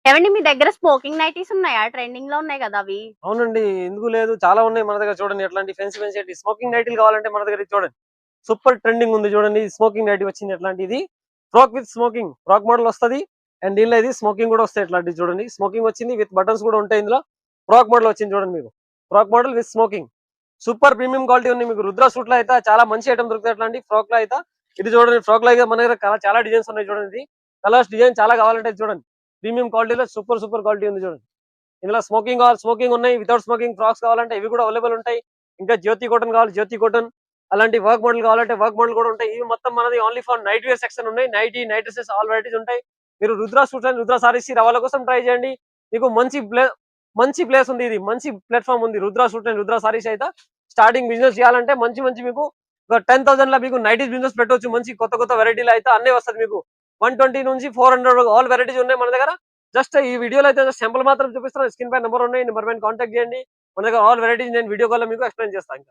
ఏవండి మీ దగ్గర smoking nighties ఉన్నాయా? ట్రెండింగ్ లో ఉన్నాయి కదా అవి. అవునండి. ఎందుకు లేదు? చాలా ఉన్నాయి మన దగ్గర చూడండి. ఎట్లాంటి ఫెన్సీ ఫెన్సీ స్మోకింగ్ నైటీలు కావాలంటే మన దగ్గర ఇది చూడండి. సూపర్ ట్రెండింగ్ ఉంది చూడండి. స్మోకింగ్ నైటీ వచ్చింది ఎట్లాంటిది. Frock with smoking. Frock model వస్తది. అండ్ దీనిలో ఇది స్మోకింగ్ కూడా వస్తాయి ఇట్లాంటిది చూడండి. స్మోకింగ్ వచ్చింది విత్ బటన్స్ కూడా ఉంటాయి ఇందులో. ఫ్రాక్ మోడల్ వచ్చింది చూడండి మీకు. Frock model with smoking. Super premium quality ఉంది మీకు. రుద్ర సూట్ లో అయితే చాలా మంచి ఐటమ్ దొరుకుతాయి అట్లాంటి ఫ్రాక్ లో అయితే. ఇది చూడండి ఫ్రాక్ లో అయితే మన దగ్గర చాలా డిజైన్స్ ఉన్నాయి చూడండి. ఇది కలర్స్ డిజైన్ చాలా కావాలంటే ఇది చూడండి. ప్రీమియం క్వాలిటీలో సూపర్ క్వాలిటీ ఉంది చూడండి. ఇందులో స్మోకింగ్ ఉన్నాయి, వితౌట్ స్మోకింగ్ ఫ్రాక్స్ కావాలంటే ఇవి కూడా అవైలబుల్ ఉంటాయి. ఇంకా జ్యోతి కాటన్ కావాలి, జ్యోతి కాటన్. అలాంటి వర్క్ మోడల్ కావాలంటే వర్క్ మోడల్ కూడా ఉంటాయి. ఇవి మొత్తం మనది only for night wear section ఉన్నాయి. నైట్ డ్రెసెస్ ఆల్ వెరైటీస్ ఉంటాయి. మీరు Rudra suits and Rudra saris రావాల కోసం ట్రై చేయండి. మీకు మంచి ప్లేస్ ఉంది. ఇది మంచి ప్లాట్ఫామ్ ఉంది. రుద్ర సూట్ అండ్ రుద్ర సారీస్ అయితే స్టార్టింగ్ బిజినెస్ చేయాలంటే మంచి మీకు ఒక 10,000 లో మీకు నైటీస్ బిజినెస్ పెట్టవచ్చు. మంచి కొత్త వెరైటీలు అయితే అన్నీ వస్తుంది మీకు. 120 నుంచి 400 ఆల్ వెరైటీస్ ఉన్నాయి మన దగ్గర. జస్ట్ ఈ వీడియోలో అయితే సింపుల్ మాత్రం చూపిస్తాను. స్క్రీన్ పై నెంబర్ ఉన్నాయి. నెంబర్ పైన కాంటాక్ట్ చేయండి. మన దగ్గర ఆల్ వెరైటీస్ నేను వీడియో కాల్ లో మీకు ఎక్స్ప్లెయిన్ చేస్తాను.